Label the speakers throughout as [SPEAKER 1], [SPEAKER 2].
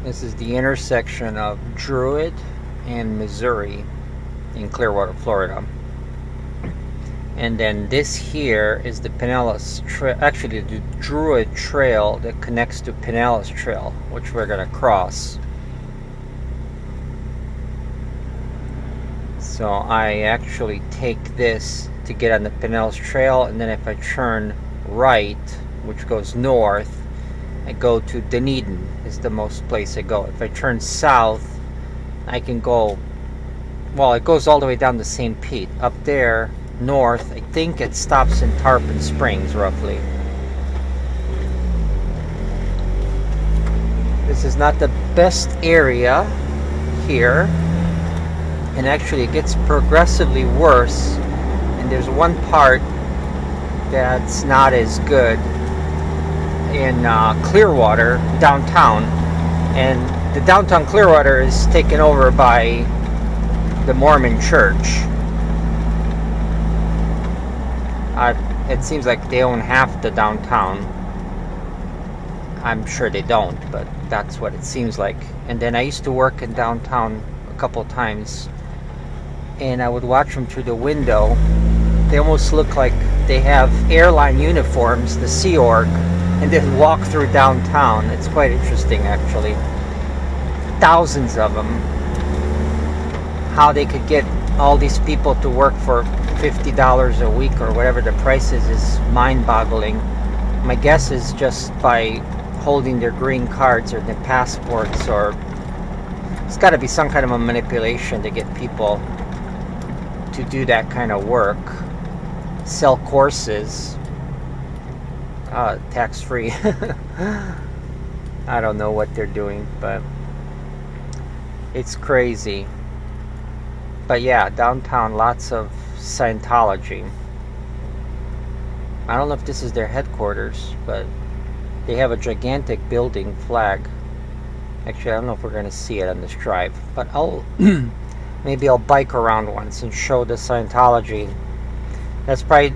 [SPEAKER 1] This is the intersection of Druid and Missouri in Clearwater, Florida. And then this here is the Pinellas Trail, actually the Druid Trail that connects to Pinellas Trail, which we're going to cross. So I actually take this to get on the Pinellas Trail, and then if I turn right, which goes north, I go to Dunedin is the most place I go. If I turn south, I can go, well, it goes all the way down to St. Pete. Up there, north, I think it stops in Tarpon Springs, roughly. This is not the best area here, and actually it gets progressively worse, and there's one part that's not as good in Clearwater, downtown, and the downtown Clearwater is taken over by the Mormon church. It seems like they own half the downtown. I'm sure they don't, but that's what it seems like. And then I used to work in downtown a couple times, and I would watch them through the window. They almost look like they have airline uniforms, the Sea Org, and then walk through downtown. It's quite interesting, actually. Thousands of them. How they could get all these people to work for $50 a week or whatever the price is mind-boggling. My guess is just by holding their green cards or their passports, or it's got to be some kind of a manipulation to get people to do that kind of work. Sell courses, tax-free. I don't know what they're doing, but it's crazy. But yeah, downtown, lots of Scientology. I don't know if this is their headquarters, but they have a gigantic building flag. Actually, I don't know if we're going to see it on this drive, but maybe I'll bike around once and show the Scientology. That's probably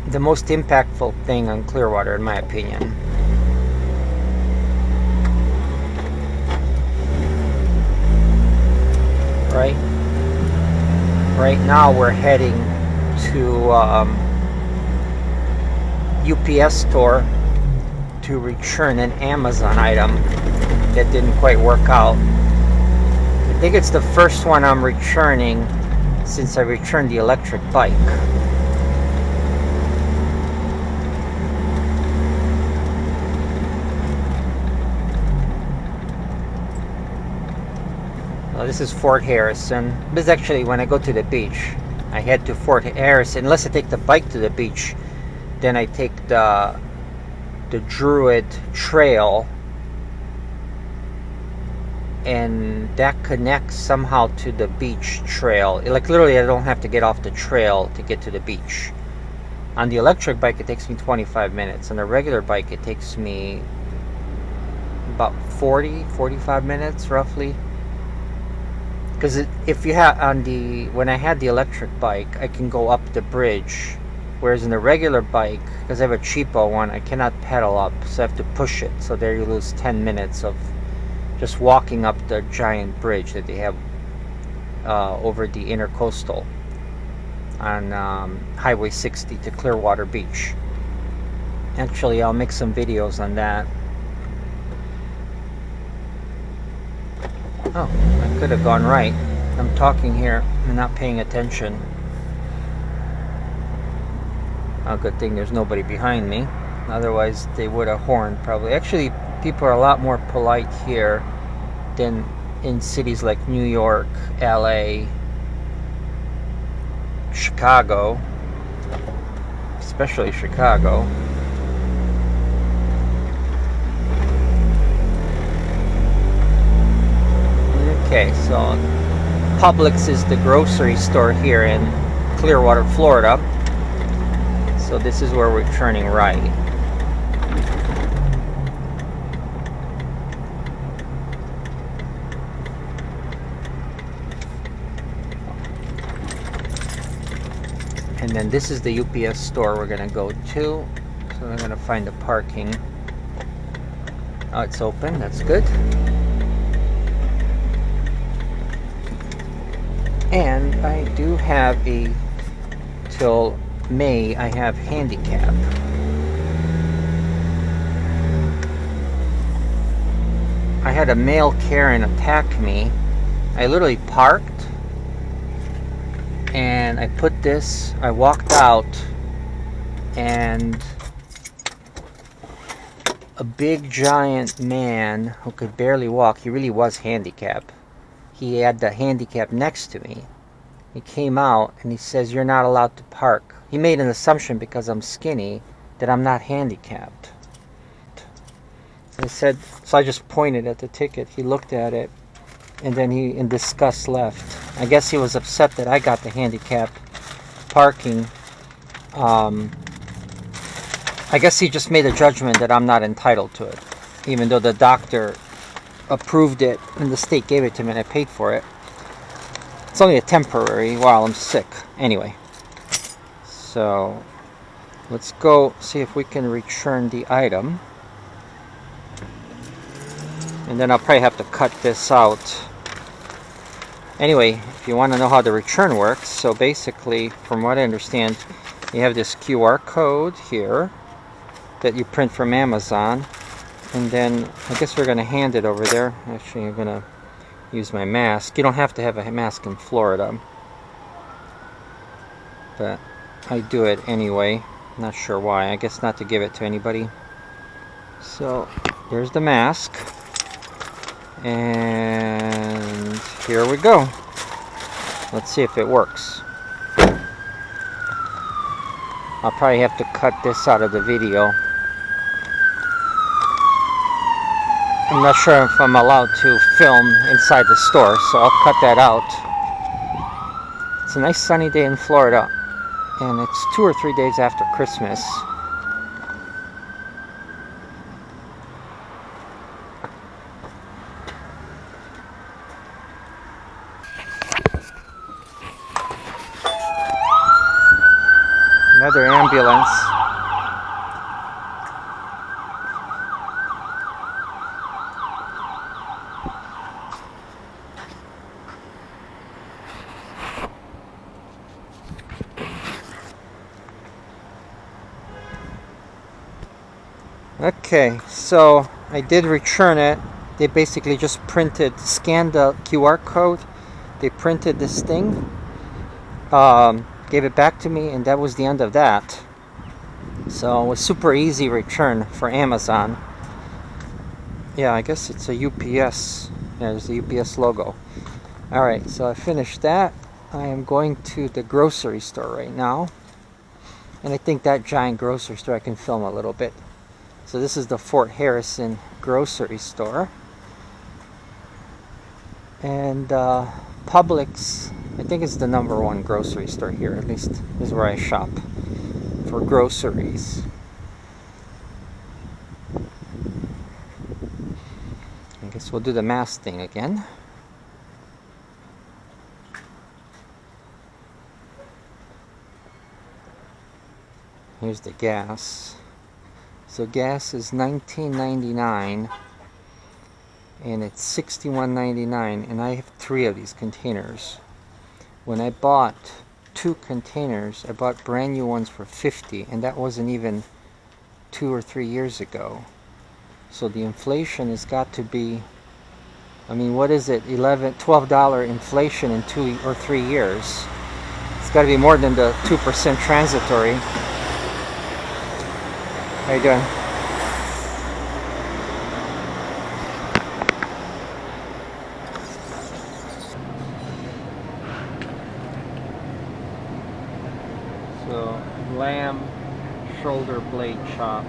[SPEAKER 1] the most impactful thing on Clearwater, in my opinion. Right now we're heading to UPS store to return an Amazon item that didn't quite work out. I think it's the first one I'm returning since I returned the electric bike. This is Fort Harrison. This is actually when I go to the beach. I head to Fort Harrison. Unless I take the bike to the beach, then I take the Druid Trail, and that connects somehow to the beach trail. Like literally, I don't have to get off the trail to get to the beach. On the electric bike, it takes me 25 minutes. On the regular bike, it takes me about 45 minutes roughly. Because if you have when I had the electric bike, I can go up the bridge, whereas in the regular bike, because I have a cheapo one, I cannot pedal up, so I have to push it. So there you lose 10 minutes of just walking up the giant bridge that they have over the intercoastal on Highway 60 to Clearwater Beach. Actually, I'll make some videos on that. Oh, I could have gone right. I'm talking here and not paying attention. Oh, good thing there's nobody behind me. Otherwise, they would have horned probably. Actually, people are a lot more polite here than in cities like New York, LA, Chicago. Especially Chicago. Okay, so Publix is the grocery store here in Clearwater, Florida. So this is where we're turning right. And then this is the UPS store we're going to go to. So we're going to find the parking. Oh, it's open. That's good. And I do have till May, I have handicap. I had a male Karen attack me. I literally parked and I walked out, and a big giant man who could barely walk, he really was handicapped. He had the handicap next to me. He came out and he says, "You're not allowed to park." He made an assumption because I'm skinny that I'm not handicapped. I said, so I just pointed at the ticket. He looked at it and then he, in disgust, left. I guess he was upset that I got the handicapped parking. I guess he just made a judgment that I'm not entitled to it, even though the doctor approved it and the state gave it to me and I paid for it. It's only a temporary while I'm sick. Anyway, so let's go see if we can return the item. And then I'll probably have to cut this out. Anyway, if you want to know how the return works, so basically, from what I understand, you have this QR code here that you print from Amazon, and then I guess we're going to hand it over there. Actually, I'm going to use my mask. You don't have to have a mask in Florida, but I do it anyway. Not sure why. I guess not to give it to anybody. So there's the mask, and here we go. Let's see if it works. I'll probably have to cut this out of the video. I'm not sure if I'm allowed to film inside the store, so I'll cut that out. It's a nice sunny day in Florida, and it's 2 or 3 days after Christmas. Another ambulance. Okay, so I did return it. They basically just scanned the QR code. They printed this thing, gave it back to me, and that was the end of that. So it was super easy return for Amazon. Yeah, I guess it's a UPS. Yeah, there's the UPS logo. Alright, so I finished that. I am going to the grocery store right now. And I think that giant grocery store I can film a little bit. So this is the Fort Harrison grocery store. And Publix, I think it's the #1 grocery store here, at least is where I shop for groceries. I guess we'll do the mask thing again. Here's the gas. So gas is $19.99 and it's $61.99, and I have 3 of these containers. When I bought 2 containers, I bought brand new ones for $50, and that wasn't even 2 or 3 years ago. So the inflation has got to be, I mean, what is it, $12 inflation in 2 or 3 years. It's got to be more than the 2% transitory. How you doing? So lamb shoulder blade chop,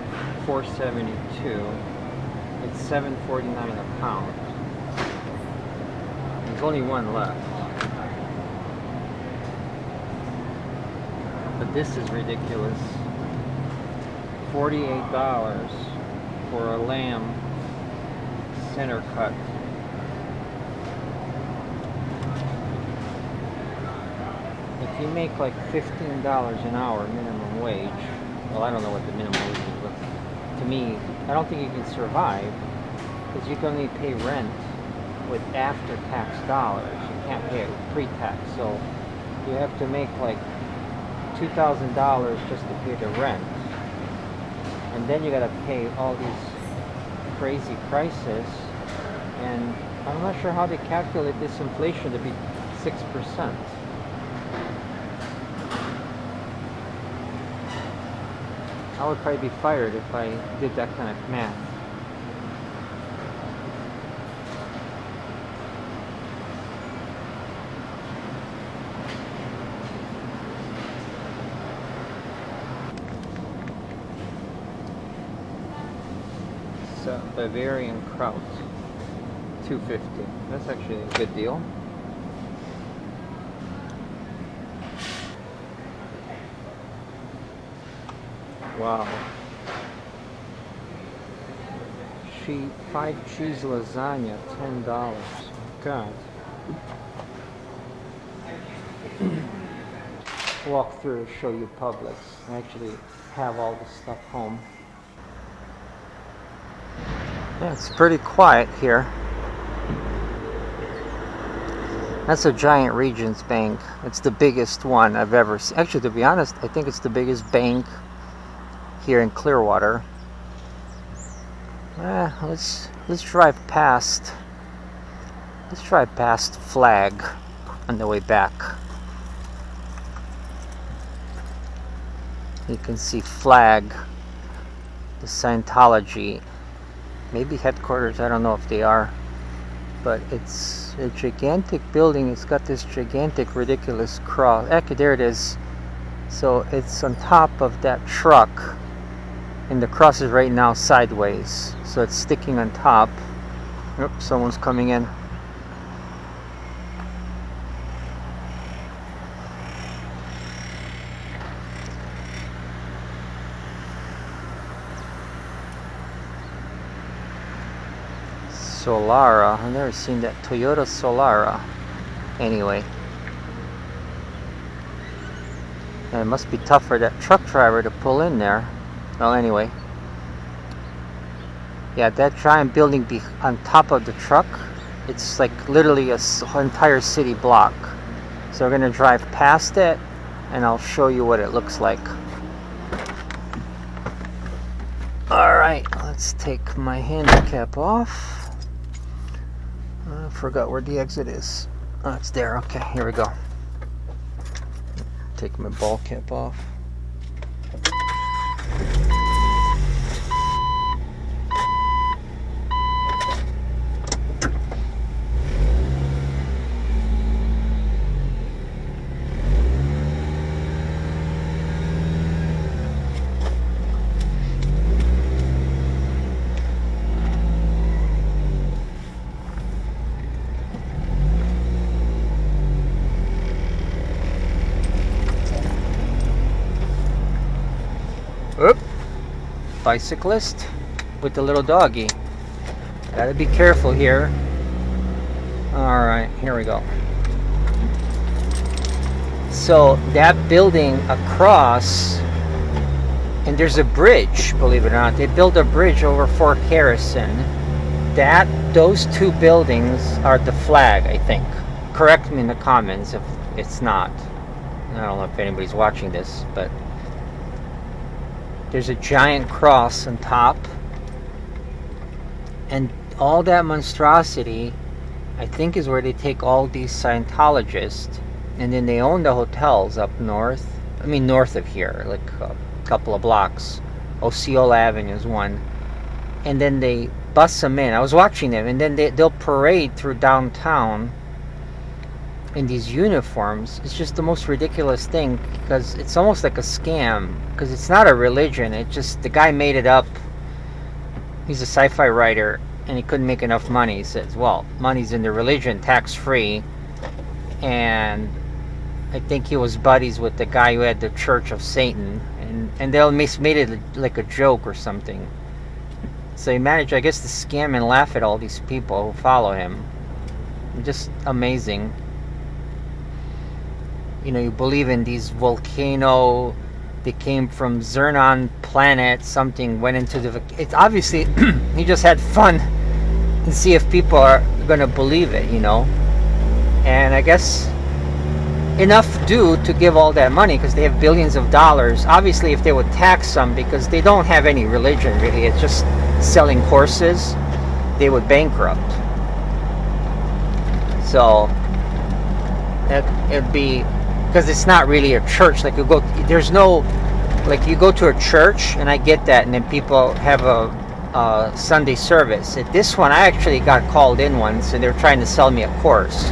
[SPEAKER 1] $4.72. It's $7.49 a pound. There's only one left. But this is ridiculous. $48 for a lamb center cut. If you make like $15 an hour minimum wage, well, I don't know what the minimum wage is, but to me, I don't think you can survive, because you can only pay rent with after-tax dollars. You can't pay it with pre-tax. So you have to make like $2,000 just to pay the rent, and then you got to pay all these crazy prices. And I'm not sure how they calculate this inflation to be 6%. I would probably be fired if I did that kind of math. So, Bavarian Kraut, $2.50. That's actually a good deal. Wow. 5 cheese lasagna, $10. God. Walk through, show you Publix. I actually have all this stuff home. Yeah, it's pretty quiet here. That's a giant Regions Bank. It's the biggest one I've ever seen. Actually, to be honest, I think it's the biggest bank here in Clearwater. Let's drive past. Let's drive past Flag on the way back. You can see Flag, the Scientology, maybe headquarters. I don't know if they are, but it's a gigantic building. It's got this gigantic, ridiculous cross. Actually, there it is. So it's on top of that truck, and the cross is right now sideways, so it's sticking on top. Oops, someone's coming in. Solara. I've never seen that Toyota Solara. Anyway, and it must be tough for that truck driver to pull in there. Well, anyway, yeah, that giant building on top of the truck, it's like literally an entire city block. So we're gonna drive past it, and I'll show you what it looks like. All right, let's take my handicap off. I forgot where the exit is. Oh, it's there. Okay, here we go. Take my ball cap off. Oop. Bicyclist with the little doggy. Gotta be careful here. Alright, here we go. So that building across, and there's a bridge, believe it or not. They built a bridge over Fort Harrison. Those two buildings are the Flag, I think. Correct me in the comments if it's not. I don't know if anybody's watching this, but there's a giant cross on top, and all that monstrosity, I think, is where they take all these Scientologists, and then they own the hotels up north. I mean, north of here, like a couple of blocks. Osceola Avenue is one, and then they bus them in. I was watching them, and then they'll parade through downtown in these uniforms. It's just the most ridiculous thing, because it's almost like a scam, because it's not a religion. It just, the guy made it up. He's a sci-fi writer, and he couldn't make enough money. He says, well, money's in the religion, tax-free. And I think he was buddies with the guy who had the Church of Satan, and they almost made it like a joke or something. So he managed, I guess, to scam and laugh at all these people who follow him. Just amazing. You know, you believe in these volcano, they came from Zernon planet, something went into the, it's obviously, he just had fun and see if people are gonna believe it, you know. And I guess enough do to give all that money because they have billions of dollars. Obviously, if they would tax them, because they don't have any religion really, it's just selling horses, they would bankrupt. So it'd be, because it's not really a church. Like you go, there's no, like you go to a church, and I get that, and then people have a Sunday service. At this one, I actually got called in once, and they were trying to sell me a course.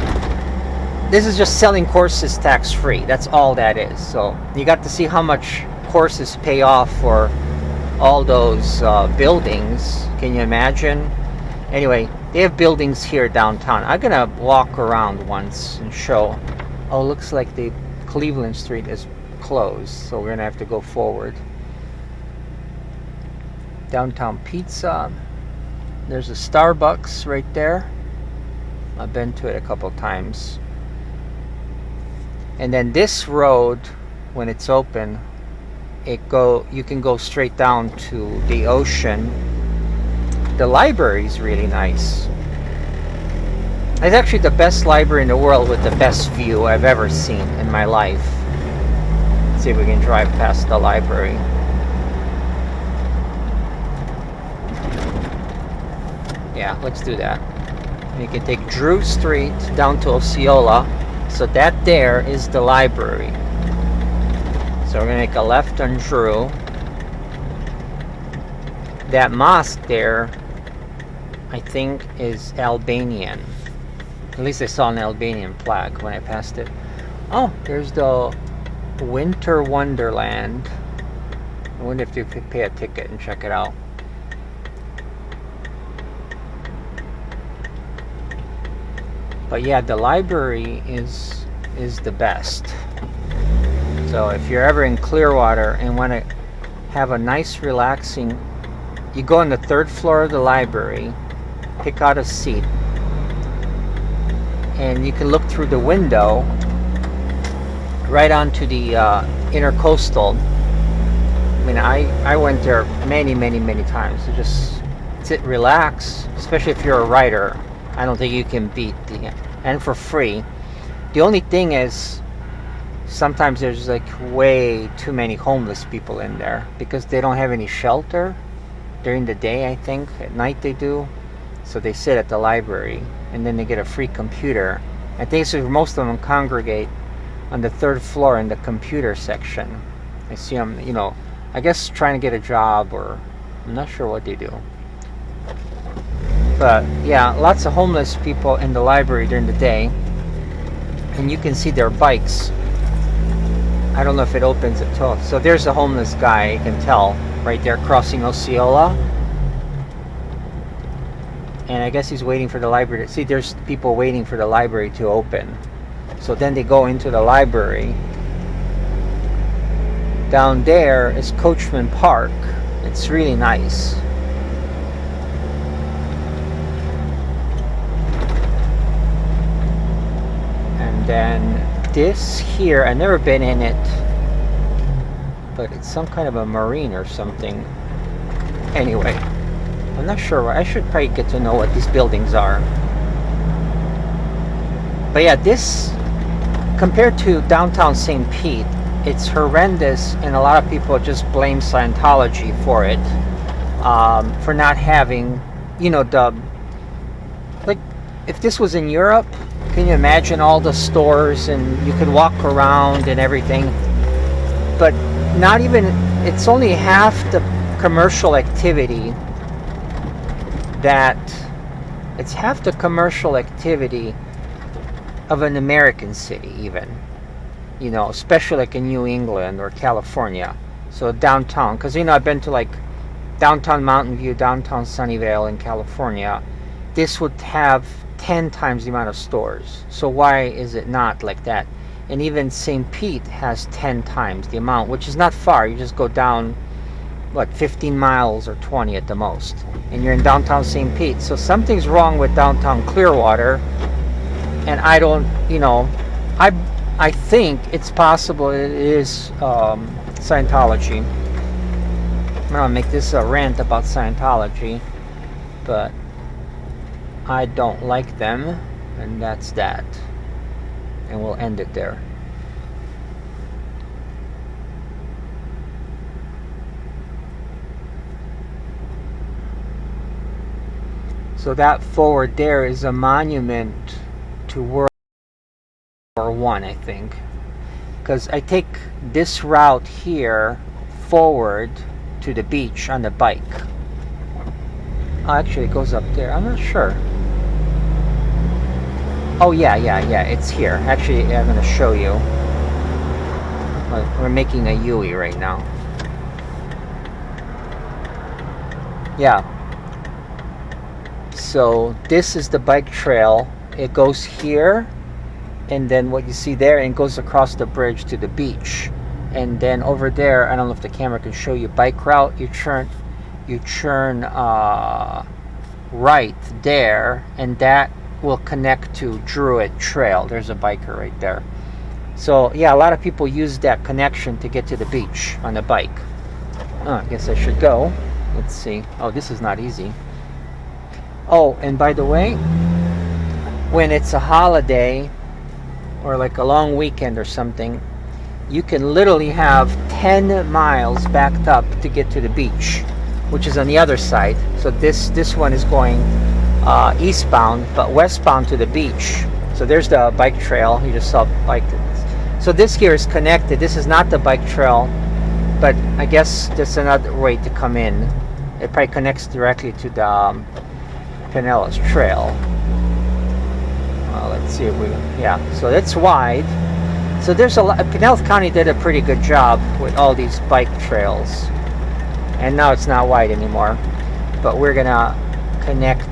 [SPEAKER 1] This is just selling courses tax-free. That's all that is. So you got to see how much courses pay off for all those buildings. Can you imagine? Anyway, they have buildings here downtown. I'm gonna walk around once and show. Oh, looks like the Cleveland Street is closed, so we're gonna have to go forward. Downtown Pizza. There's a Starbucks right there. I've been to it a couple times. And then this road, when it's open, you can go straight down to the ocean. The library is really nice. It's actually the best library in the world with the best view I've ever seen in my life. Let's see if we can drive past the library. Yeah, let's do that. You can take Drew Street down to Osceola. So that there is the library. So we're gonna make a left on Drew. That mosque there, I think, is Albanian. At least I saw an Albanian plaque when I passed it. Oh, there's the Winter Wonderland. I wonder if you could pay a ticket and check it out. But yeah, the library is the best. So if you're ever in Clearwater and want to have a nice relaxing, you go on the 3rd floor of the library, pick out a seat, and you can look through the window right onto the intercoastal. I mean, I went there many times to just sit, relax, especially if you're a writer. I don't think you can beat the, and for free. The only thing is, sometimes there's like way too many homeless people in there because they don't have any shelter during the day. I think at night they do, so they sit at the library and then they get a free computer. I think so. Most of them congregate on the 3rd floor in the computer section. I see them, you know, I guess trying to get a job, or I'm not sure what they do. But yeah, lots of homeless people in the library during the day, and you can see their bikes. I don't know if it opens at all. So there's a homeless guy, you can tell, right there crossing Osceola. And I guess he's waiting for the library. See, there's people waiting for the library to open. So then they go into the library. Down there is Coachman Park. It's really nice. And then this here, I've never been in it, but it's some kind of a marine or something. Anyway, I'm not sure. I should probably get to know what these buildings are. But yeah, this, compared to downtown St. Pete, it's horrendous, and a lot of people just blame Scientology for it, for not having, you know, the, like, if this was in Europe, can you imagine all the stores and you could walk around and everything? But not even, it's only half the commercial activity it's half the commercial activity of an American city even. You know, especially like in New England or California. So downtown, because you know, I've been to like downtown Mountain View, downtown Sunnyvale in California. This would have 10 times the amount of stores. So why is it not like that? And even St. Pete has 10 times the amount, which is not far. You just go down, what, 15 miles or 20 at the most, and you're in downtown St. Pete. So something's wrong with downtown Clearwater, and I don't, you know, I think it's possible it is Scientology. I'm gonna make this a rant about Scientology, but I don't like them, and that's that. And we'll end it there. So that forward there is a monument to World War I, I think. Because I take this route here forward to the beach on the bike. Oh, actually, it goes up there. I'm not sure. Oh, yeah, it's here. Actually, I'm going to show you. We're making a U-E right now. Yeah. So this is the bike trail. It goes here, and then what you see there, and goes across the bridge to the beach. And then over there, I don't know if the camera can show you bike route. You turn right there, and that will connect to Druid Trail. There's a biker right there. So yeah, a lot of people use that connection to get to the beach on a bike. Oh, I guess I should go. Let's see. Oh, this is not easy. Oh, and by the way, when it's a holiday or like a long weekend or something, you can literally have 10 miles backed up to get to the beach, which is on the other side. So this one is going eastbound, but westbound to the beach. So there's the bike trail. You just saw bike. So this here is connected. This is not the bike trail, but I guess there's another way to come in. It probably connects directly to the Pinellas Trail. Let's see if we, yeah, so it's wide. So there's a lot. Pinellas County did a pretty good job with all these bike trails, and now it's not wide anymore, but we're gonna connect.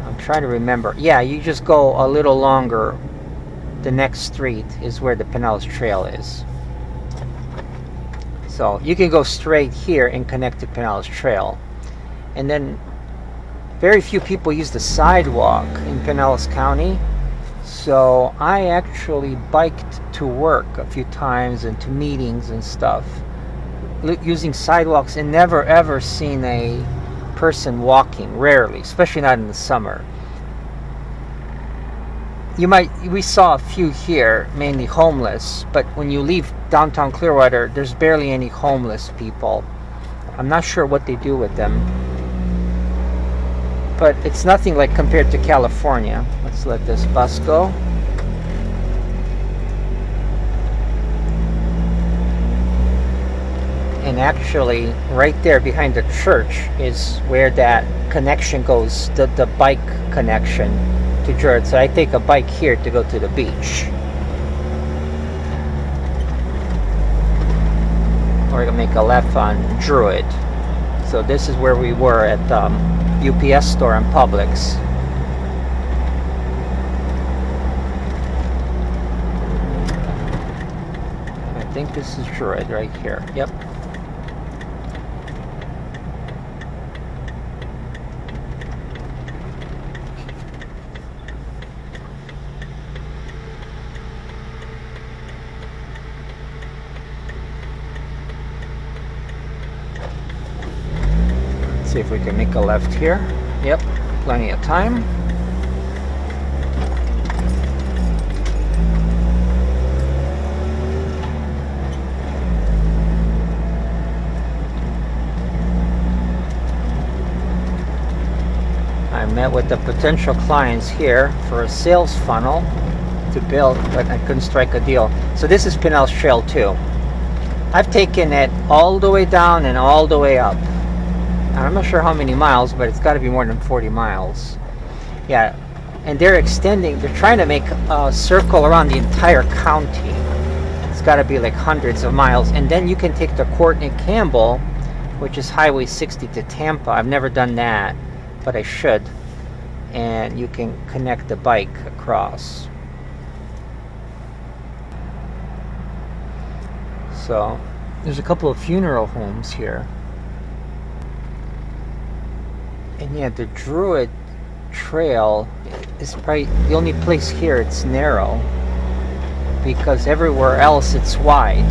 [SPEAKER 1] I'm trying to remember. Yeah, you just go a little longer. The next street is where the Pinellas Trail is. So you can go straight here and connect to Pinellas Trail. And then very few people use the sidewalk in Pinellas County. So I actually biked to work a few times and to meetings and stuff using sidewalks, and never ever seen a person walking, rarely, especially not in the summer. We saw a few here, mainly homeless, but when you leave downtown Clearwater, there's barely any homeless people. I'm not sure what they do with them, but it's nothing like compared to California. Let's let this bus go. And actually, right there behind the church is where that connection goes, the bike connection to Druid. So I take a bike here to go to the beach. We're gonna make a left on Druid. So this is where we were at UPS store and Publix. I think this is Druid right here. Yep. See if we can make a left here. Yep, plenty of time. I met with the potential clients here for a sales funnel to build, but I couldn't strike a deal. So this is Pinellas Trail 2. I've taken it all the way down and all the way up. I'm not sure how many miles, but it's got to be more than 40 miles. Yeah, and they're trying to make a circle around the entire county. It's got to be like hundreds of miles. And then you can take the Courtney Campbell, which is Highway 60 to Tampa. I've never done that, but I should. And you can connect the bike across. So there's a couple of funeral homes here. And yeah, the Druid Trail is probably the only place here it's narrow, because everywhere else it's wide.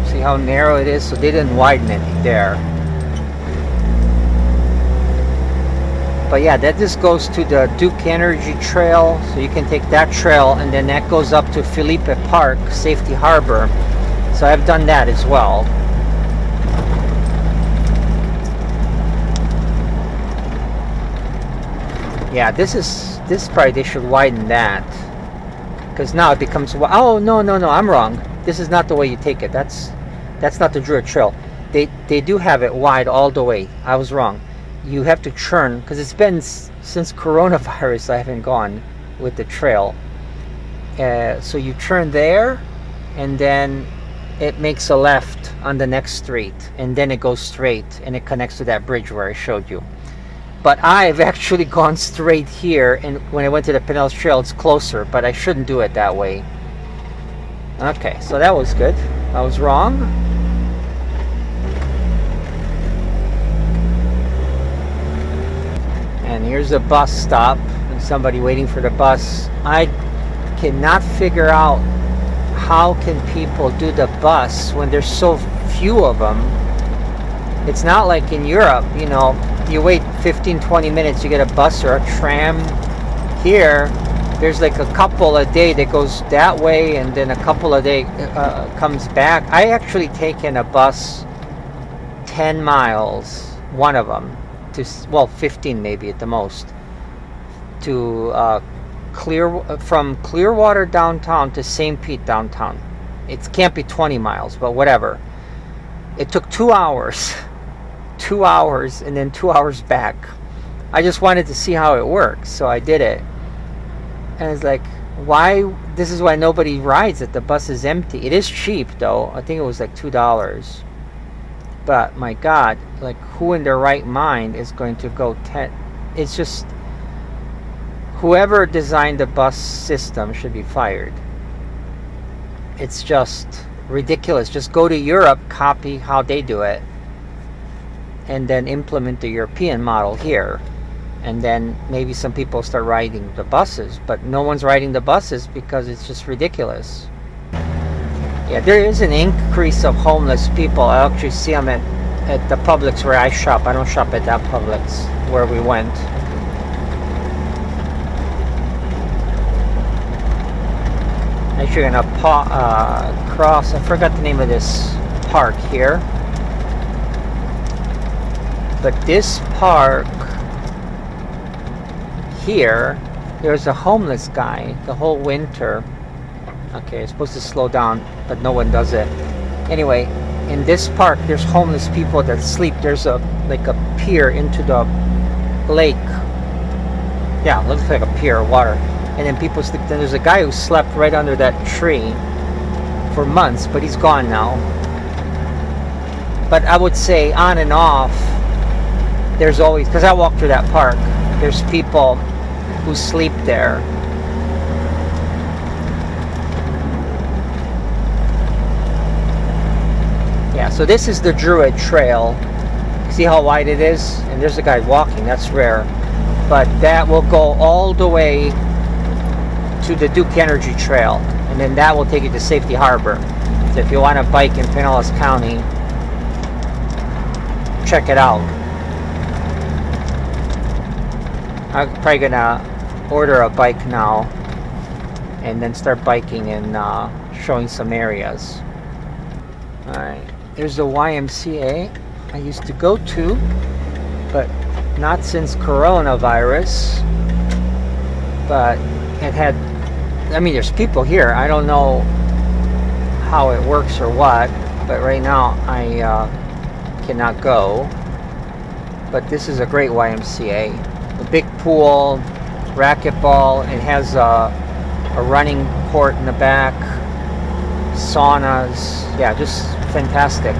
[SPEAKER 1] See how narrow it is? So they didn't widen it there. But yeah, that just goes to the Duke Energy Trail, so you can take that trail, and then that goes up to Felipe Park, Safety Harbor. So I've done that as well. Yeah, this probably they should widen that, because now it becomes, oh no, I'm wrong. This is not the way you take it. That's not the Druid Trail. They do have it wide all the way. I was wrong. You have to churn, because it's been since coronavirus I haven't gone with the trail. So you turn there, and then it makes a left on the next street, and then it goes straight, and it connects to that bridge where I showed you. But I've actually gone straight here, and when I went to the Pinellas Trail, it's closer, but I shouldn't do it that way. Okay, so that was good. I was wrong. And here's a bus stop, and somebody waiting for the bus. I cannot figure out how can people do the bus when there's so few of them. It's not like in Europe, you know, you wait 15-20 minutes, you get a bus or a tram. Here there's like a couple a day that goes that way, and then a couple a day comes back. I actually taken a bus 10 miles, one of them, to, well, 15 maybe at the most, to from Clearwater downtown to St. Pete downtown. It can't be 20 miles, but whatever. It took 2 hours. 2 hours, and then 2 hours back. I just wanted to see how it works, so I did it. And it's like, why? This is why nobody rides it. The bus is empty. It is cheap though. I think it was like $2. But my God, like, who in their right mind is going to go 10? It's just, whoever designed the bus system should be fired. It's just ridiculous. Just go to Europe, copy how they do it, and then implement the European model here. And then maybe some people start riding the buses, but no one's riding the buses because it's just ridiculous. Yeah, there is an increase of homeless people. I actually see them at the Publix where I shop. I don't shop at that Publix where we went. Actually, gonna cross. I forgot the name of this park here. But this park here, there's a homeless guy the whole winter. Okay, it's supposed to slow down, but no one does it. Anyway, in this park, there's homeless people that sleep. There's like a pier into the lake. Yeah, it looks like a pier of water. And then people sleep. Then there's a guy who slept right under that tree for months, but he's gone now. But I would say on and off, there's always, because I walk through that park, there's people who sleep there. Yeah, so this is the Druid Trail. See how wide it is? And there's a guy walking, that's rare. But that will go all the way to the Duke Energy Trail, and then that will take you to Safety Harbor. So if you want to bike in Pinellas County, check it out. I'm probably gonna order a bike now and then start biking and showing some areas. Alright, there's the YMCA I used to go to, but not since coronavirus. But it had, I mean, there's people here. I don't know how it works or what, but right now I cannot go. But this is a great YMCA. A big pool, racquetball. It has a running court in the back, saunas. Yeah, just fantastic.